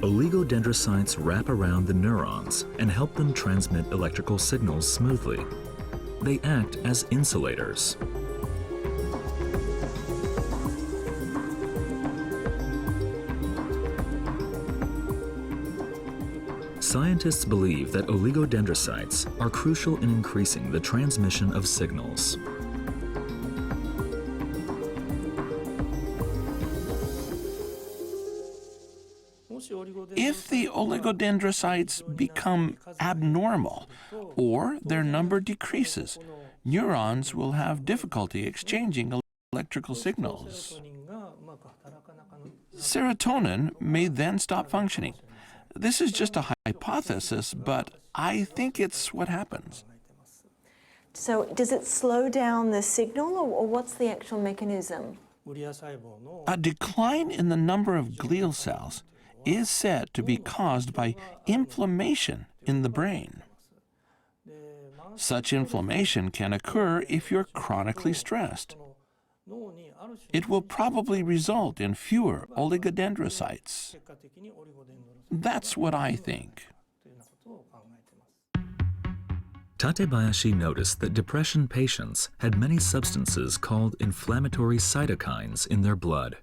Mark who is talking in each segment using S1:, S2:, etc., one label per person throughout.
S1: Oligodendrocytes wrap around the neurons and help them transmit electrical signals smoothly. They act as insulators. Scientists believe that oligodendrocytes are crucial in increasing the transmission of signals.
S2: If the oligodendrocytes become abnormal or their number decreases, neurons will have difficulty exchanging electrical signals. Serotonin may then stop functioning. This is just a hypothesis, but I think it's what happens.
S3: So does it slow down the signal, or what's the actual mechanism?
S2: A decline in the number of glial cells is said to be caused by inflammation in the brain. Such inflammation can occur if you're chronically stressed. It will probably result in fewer oligodendrocytes. That's what I think.
S1: Tatebayashi noticed that depression patients had many substances called inflammatory cytokines in their blood.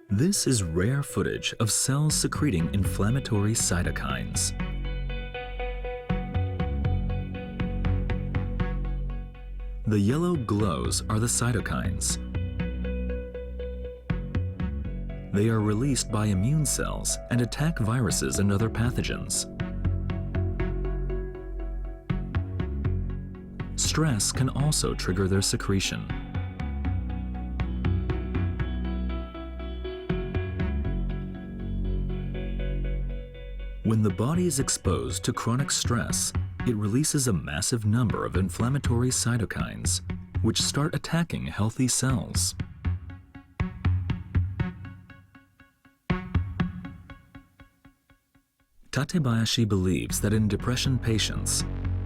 S1: This is rare footage of cells secreting inflammatory cytokines. The yellow glows are the cytokines. They are released by immune cells and attack viruses and other pathogens. Stress can also trigger their secretion. When the body is exposed to chronic stress, it releases a massive number of inflammatory cytokines, which start attacking healthy cells. Tatebayashi believes that in depression patients,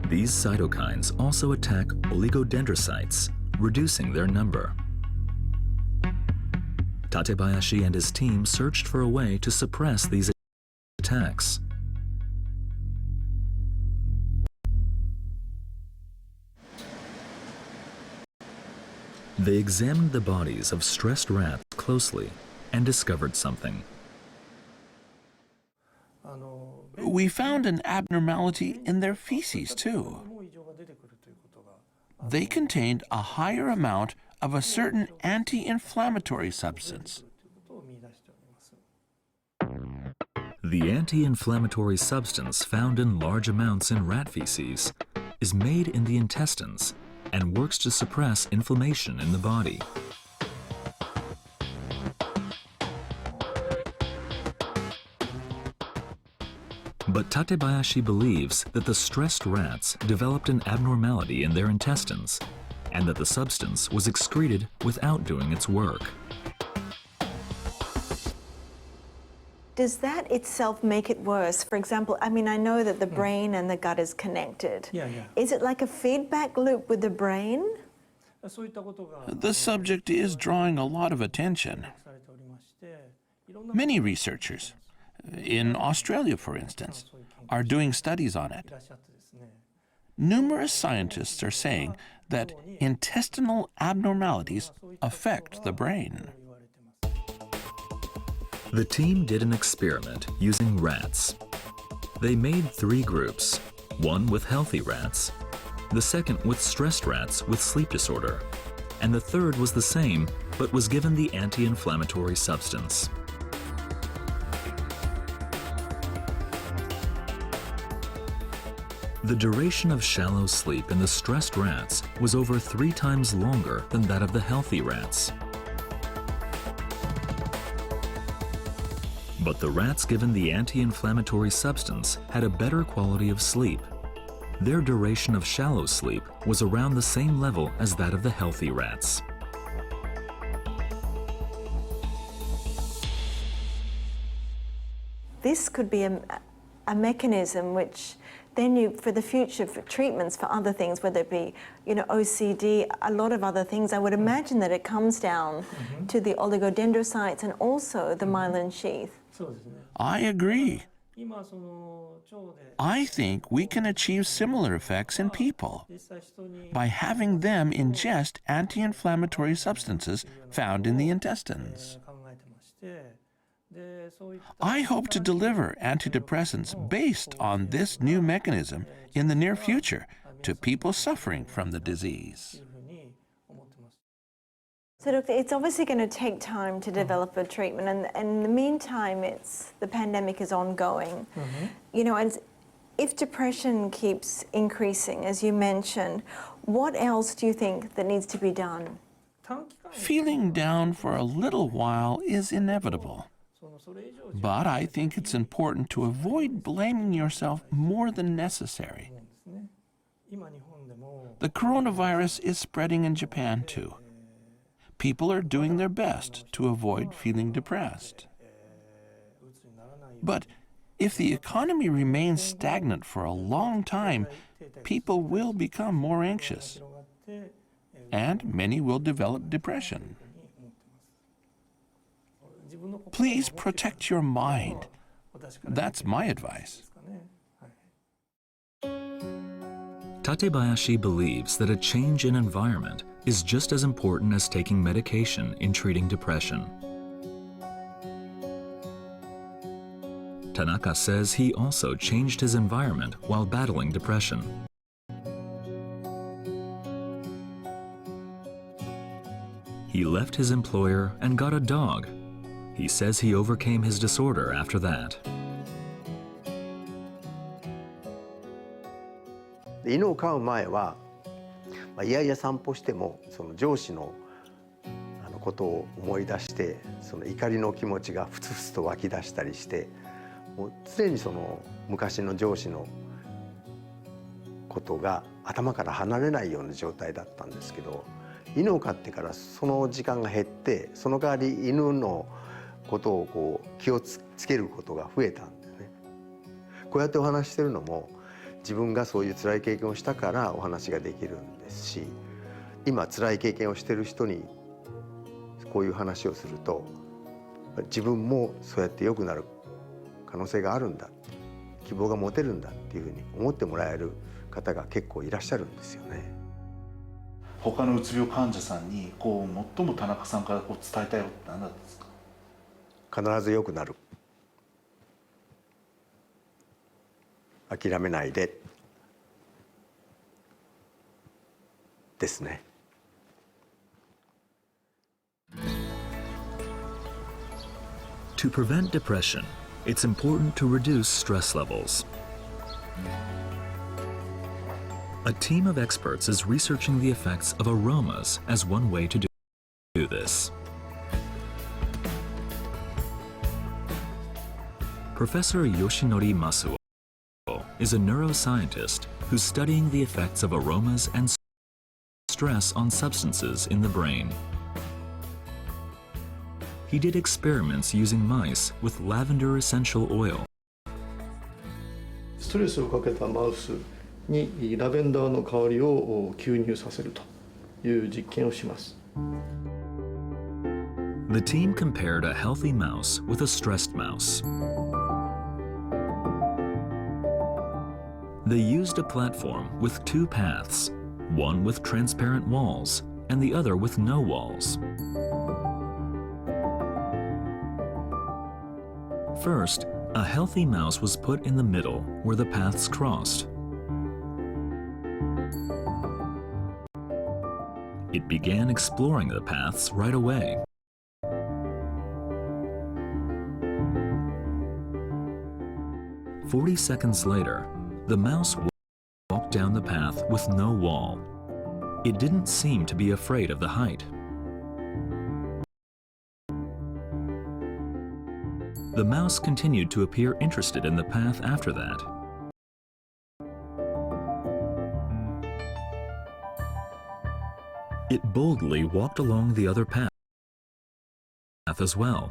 S1: these cytokines also attack oligodendrocytes, reducing their number. Tatebayashi and his team searched for a way to suppress these attacks. They examined the bodies of stressed rats closely and discovered something.
S2: We found an abnormality in their feces, too. They contained a higher amount of a certain anti-inflammatory substance.
S1: The anti-inflammatory substance found in large amounts in rat feces is made in the intestines and works to suppress inflammation in the body. But Tatebayashi believes that the stressed rats developed an abnormality in their intestines and that the substance was excreted without doing its work.
S3: Does that itself make it worse? For example, I mean, I know that the brain and the gut is connected. Is it like a feedback loop with the brain?
S2: The subject is drawing a lot of attention. Many researchers, in Australia for instance, are doing studies on it. Numerous scientists are saying that intestinal abnormalities affect the brain.
S1: The team did an experiment using rats. They made 3 groups, one with healthy rats, the second with stressed rats with sleep disorder, and the third was the same but was given the anti-inflammatory substance. The duration of shallow sleep in the stressed rats was over 3 times longer than that of the healthy rats. But the rats given the anti-inflammatory substance had a better quality of sleep. Their duration of shallow sleep was around the same level as that of the healthy rats.
S3: This could be a mechanism which then you, for the future, for treatments for other things, whether it be, OCD, a lot of other things, I would imagine that it comes down to the oligodendrocytes and also the myelin sheath.
S2: I agree. I think we can achieve similar effects in people by having them ingest anti-inflammatory substances found in the intestines. I hope to deliver antidepressants based on this new mechanism in the near future to people suffering from the disease.
S3: So, Doctor, it's obviously going to take time to develop a treatment, and in the meantime, the pandemic is ongoing. And if depression keeps increasing, as you mentioned, what else do you think that needs to be done?
S2: Feeling down for a little while is inevitable. But I think it's important to avoid blaming yourself more than necessary. The coronavirus is spreading in Japan too. People are doing their best to avoid feeling depressed. But if the economy remains stagnant for a long time, people will become more anxious, and many will develop depression. Please protect your mind. That's my advice.
S1: Tatebayashi believes that a change in environment is just as important as taking medication in treating depression. Tanaka says he also changed his environment while battling depression. He left his employer and got a dog. He says he overcame his disorder after that.
S4: 犬を飼う前は、いやいや散歩してもその上司のことを思い出してその怒りの気持ちがふつふつと湧き出したりしてもう常にその昔の上司のことが頭から離れないような状態だったんですけど、犬を飼ってからその時間が減ってその代わり犬のことを気をつけることが増えたんですね。こうやってお話ししてるのも自分がそういう辛い経験をしたからお話ができるんですし、今辛い経験をしてる人にこういう話をすると自分もそうやって良くなる可能性があるんだ、希望が持てるんだっていうふうに思ってもらえる方が結構いらっしゃるんですよね。
S5: 他のうつ病患者さんに最も田中さんから伝えたいことって何なんですか？
S4: 必ず良くなる。諦めないでですね。
S1: To prevent depression, it's important to reduce stress levels. A team of experts is researching the effects of aromas as one way to do this. Professor Yoshinori Masuo is a neuroscientist who's studying the effects of aromas and stress on substances in the brain. He did experiments using mice with lavender essential oil.
S6: ストレスをかけたマウスにラベンダーの香りを吸入させるという実験をします。
S1: The team compared a healthy mouse with a stressed mouse. They used a platform with two paths, one with transparent walls and the other with no walls. First, a healthy mouse was put in the middle where the paths crossed. It began exploring the paths right away. "40 seconds later, the mouse walked down the path with no wall. It didn't seem to be afraid of the height. The mouse continued to appear interested in the path after that. It boldly walked along the other path as well.